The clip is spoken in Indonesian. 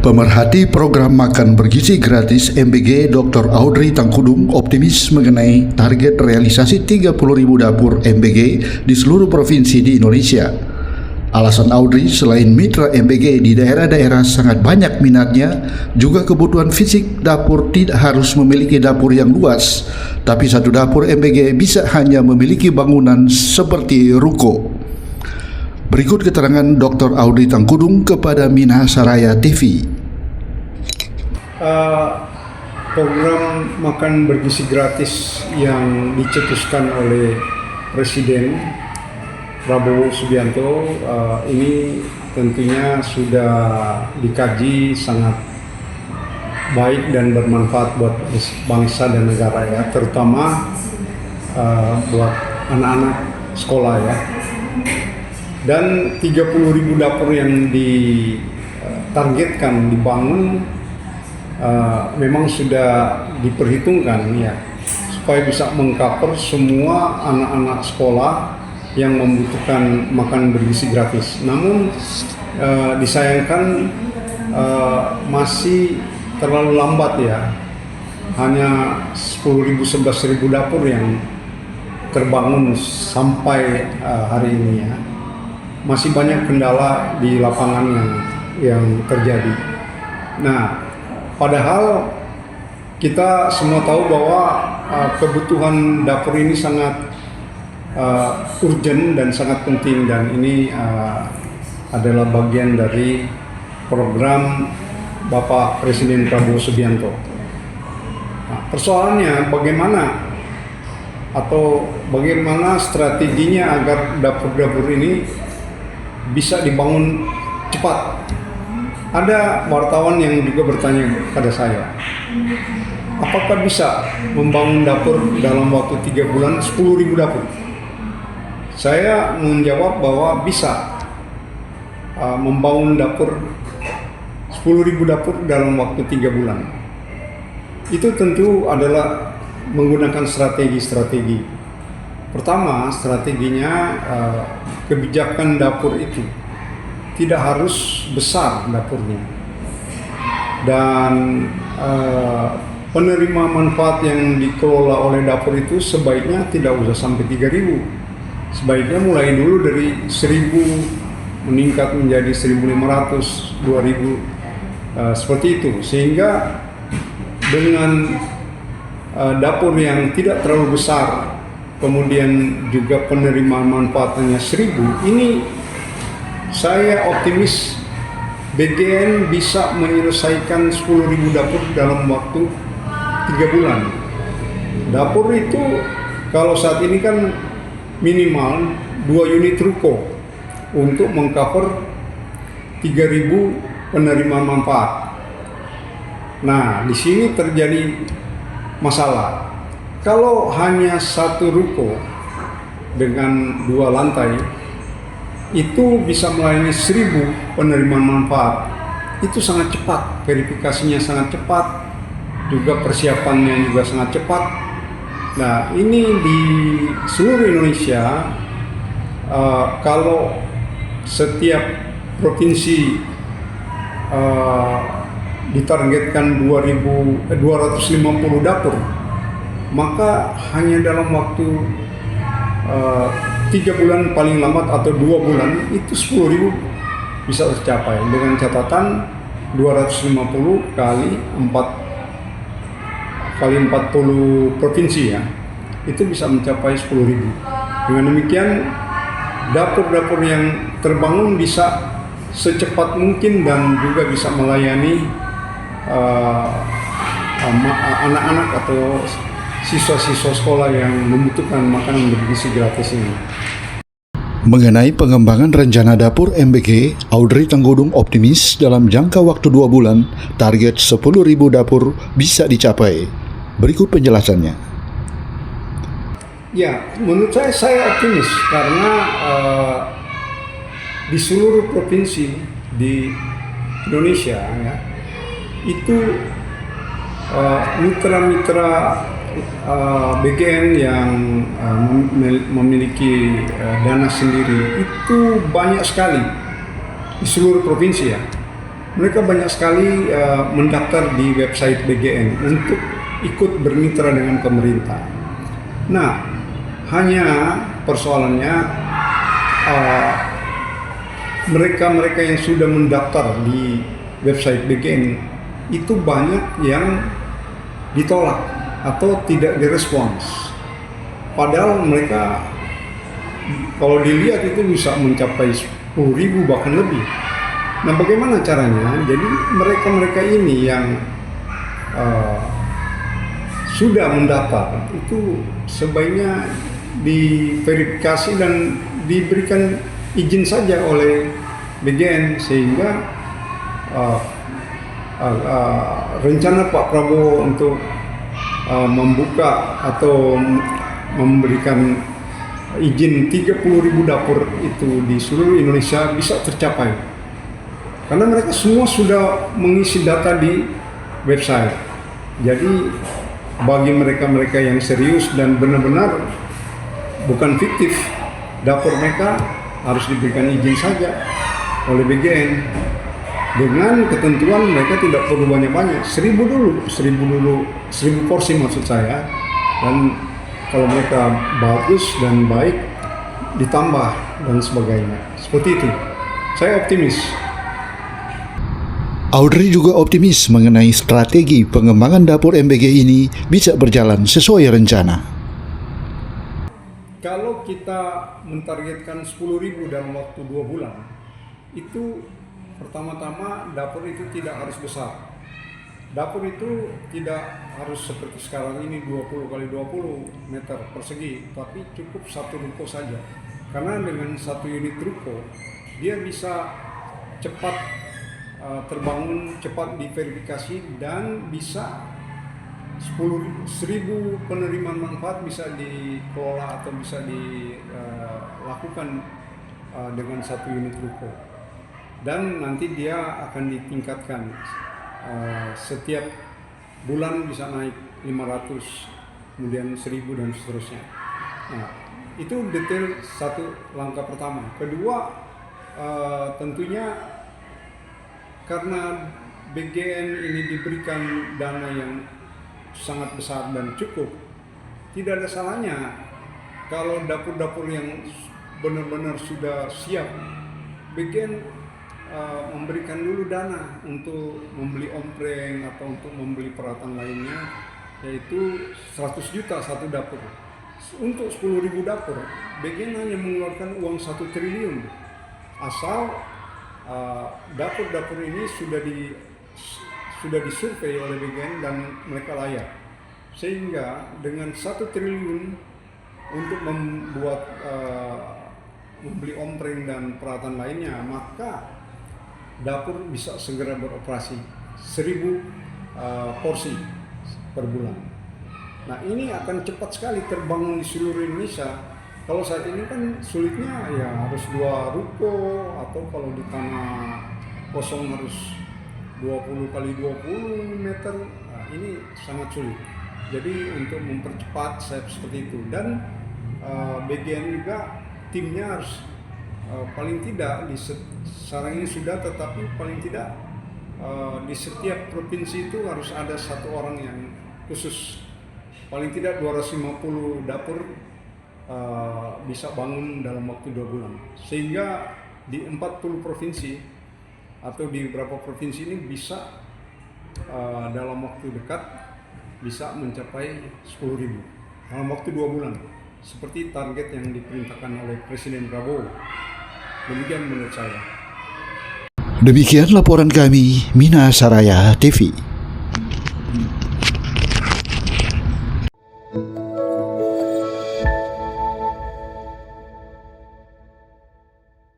Pemerhati program makan bergizi gratis MBG Dr. Audrey Tangkudung optimis mengenai target realisasi 30.000 dapur MBG di seluruh provinsi di Indonesia. Alasan Audrey, selain mitra MBG di daerah-daerah sangat banyak minatnya, juga kebutuhan fisik dapur tidak harus memiliki dapur yang luas, tapi satu dapur MBG bisa hanya memiliki bangunan seperti ruko. Berikut keterangan Dr. Audrey Tangkudung kepada Minahasa TV. Program makan bergizi gratis yang dicetuskan oleh Presiden Prabowo Subianto ini tentunya sudah dikaji sangat baik dan bermanfaat buat bangsa dan negara ya, terutama buat anak-anak sekolah ya. Dan 30.000 dapur yang ditargetkan dibangun memang sudah diperhitungkan ya, supaya bisa mengcover semua anak-anak sekolah yang membutuhkan makan bergizi gratis. Namun disayangkan masih terlalu lambat ya, hanya 10.000 11.000 dapur yang terbangun sampai hari ini ya. Masih banyak kendala di lapangan yang terjadi. Nah, padahal kita semua tahu bahwa kebutuhan dapur ini sangat urgent dan sangat penting, dan ini adalah bagian dari program Bapak Presiden Prabowo Subianto. Nah, persoalannya bagaimana strateginya agar dapur-dapur ini bisa dibangun cepat. Ada wartawan yang juga bertanya kepada saya, apakah bisa membangun dapur dalam waktu 3 bulan 10.000 dapur? Saya menjawab bahwa bisa membangun dapur 10.000 dapur dalam waktu 3 bulan. Itu tentu adalah menggunakan strategi-strategi. Pertama, strateginya kebijakan dapur itu tidak harus besar dapurnya, dan penerima manfaat yang dikelola oleh dapur itu sebaiknya tidak usah sampai 3.000. Sebaiknya mulai dulu dari 1.000 meningkat menjadi 1.500, 2.000, seperti itu, sehingga dengan dapur yang tidak terlalu besar, kemudian juga penerima manfaatnya 1.000, ini saya optimis BGN bisa menyelesaikan 10.000 dapur dalam waktu 3 bulan. Dapur itu kalau saat ini kan minimal 2 unit ruko untuk mengcover 3.000 penerima manfaat. Nah, di sini terjadi masalah. Kalau hanya satu ruko dengan 2 lantai, itu bisa melayani 1.000 penerima manfaat. Itu sangat cepat, verifikasinya sangat cepat, juga persiapannya juga sangat cepat. Nah, ini di seluruh Indonesia, kalau setiap provinsi ditargetkan 250 dapur, maka hanya dalam waktu 3 bulan paling lambat atau 2 bulan itu 10.000 bisa tercapai, dengan catatan 250 kali 40 provinsi ya, itu bisa mencapai 10.000. Dengan demikian dapur-dapur yang terbangun bisa secepat mungkin dan juga bisa melayani anak-anak atau siswa-siswa sekolah yang membutuhkan makanan bergizi gratis ini. Mengenai pengembangan rencana dapur MBG, Audrey Tangkudung optimis dalam jangka waktu 2 bulan, target 10.000 dapur bisa dicapai. Berikut penjelasannya. Ya, menurut saya optimis karena di seluruh provinsi di Indonesia ya, itu mitra-mitra BGN yang memiliki dana sendiri itu banyak sekali di seluruh provinsi ya. mereka banyak sekali mendaftar di website BGN untuk ikut bermitra dengan pemerintah. Nah, hanya persoalannya mereka-mereka yang sudah mendaftar di website BGN itu banyak yang ditolak atau tidak direspons. Padahal mereka kalau dilihat itu bisa mencapai 10.000 bahkan lebih. Nah, bagaimana caranya? Jadi mereka-mereka ini yang sudah mendaftar itu sebaiknya diverifikasi dan diberikan izin saja oleh BGN sehingga rencana Pak Prabowo untuk membuka atau memberikan izin 30.000 dapur itu di seluruh Indonesia bisa tercapai. Karena mereka semua sudah mengisi data di website. Jadi bagi mereka-mereka yang serius dan benar-benar bukan fiktif, dapur mereka harus diberikan izin saja oleh BGN. Dengan ketentuan mereka tidak perlu banyak-banyak, 1.000 dulu, 1.000 porsi maksud saya. Dan kalau mereka bagus dan baik, ditambah dan sebagainya. Seperti itu. Saya optimis. Audrey juga optimis mengenai strategi pengembangan dapur MBG ini bisa berjalan sesuai rencana. Kalau kita mentargetkan 10.000 dalam waktu 2 bulan, itu pertama-tama dapur itu tidak harus besar. Dapur itu tidak harus seperti sekarang ini 20 kali 20 meter persegi, tapi cukup satu ruko saja. Karena dengan satu unit ruko, dia bisa cepat terbangun, cepat diverifikasi, dan bisa 1.000 penerimaan manfaat bisa dikelola atau bisa dilakukan dengan satu unit ruko. Dan nanti dia akan ditingkatkan setiap bulan bisa naik 500, kemudian 1.000 dan seterusnya. Nah, itu detail satu langkah pertama. Kedua, tentunya karena BGN ini diberikan dana yang sangat besar dan cukup, tidak ada salahnya kalau dapur-dapur yang benar-benar sudah siap, BGN memberikan dulu dana untuk membeli ompreng atau untuk membeli peralatan lainnya, yaitu 100 juta satu dapur. Untuk 10.000 dapur, BGN hanya mengeluarkan uang 1 triliun, asal dapur-dapur ini sudah disurvei oleh BGN dan mereka layak. Sehingga dengan 1 triliun untuk membuat membeli ompreng dan peralatan lainnya, maka dapur bisa segera beroperasi 1.000 porsi per bulan. Nah, ini akan cepat sekali terbangun di seluruh Indonesia. Kalau saat ini kan sulitnya ya harus 2 ruko, atau kalau di tanah kosong harus 20 kali 20 meter. Nah, ini sangat sulit. Jadi untuk mempercepat saya seperti itu, dan BGN juga timnya harus paling tidak sekarang ini sudah, tetapi paling tidak di setiap provinsi itu harus ada 1 orang yang khusus, paling tidak 250 dapur bisa bangun dalam waktu 2 bulan, sehingga di 40 provinsi atau di beberapa provinsi ini bisa dalam waktu dekat bisa mencapai 10.000 dalam waktu 2 bulan, seperti target yang diperintahkan oleh Presiden Prabowo. Demikian menurut saya. Demikian laporan kami, Mina Saraya TV.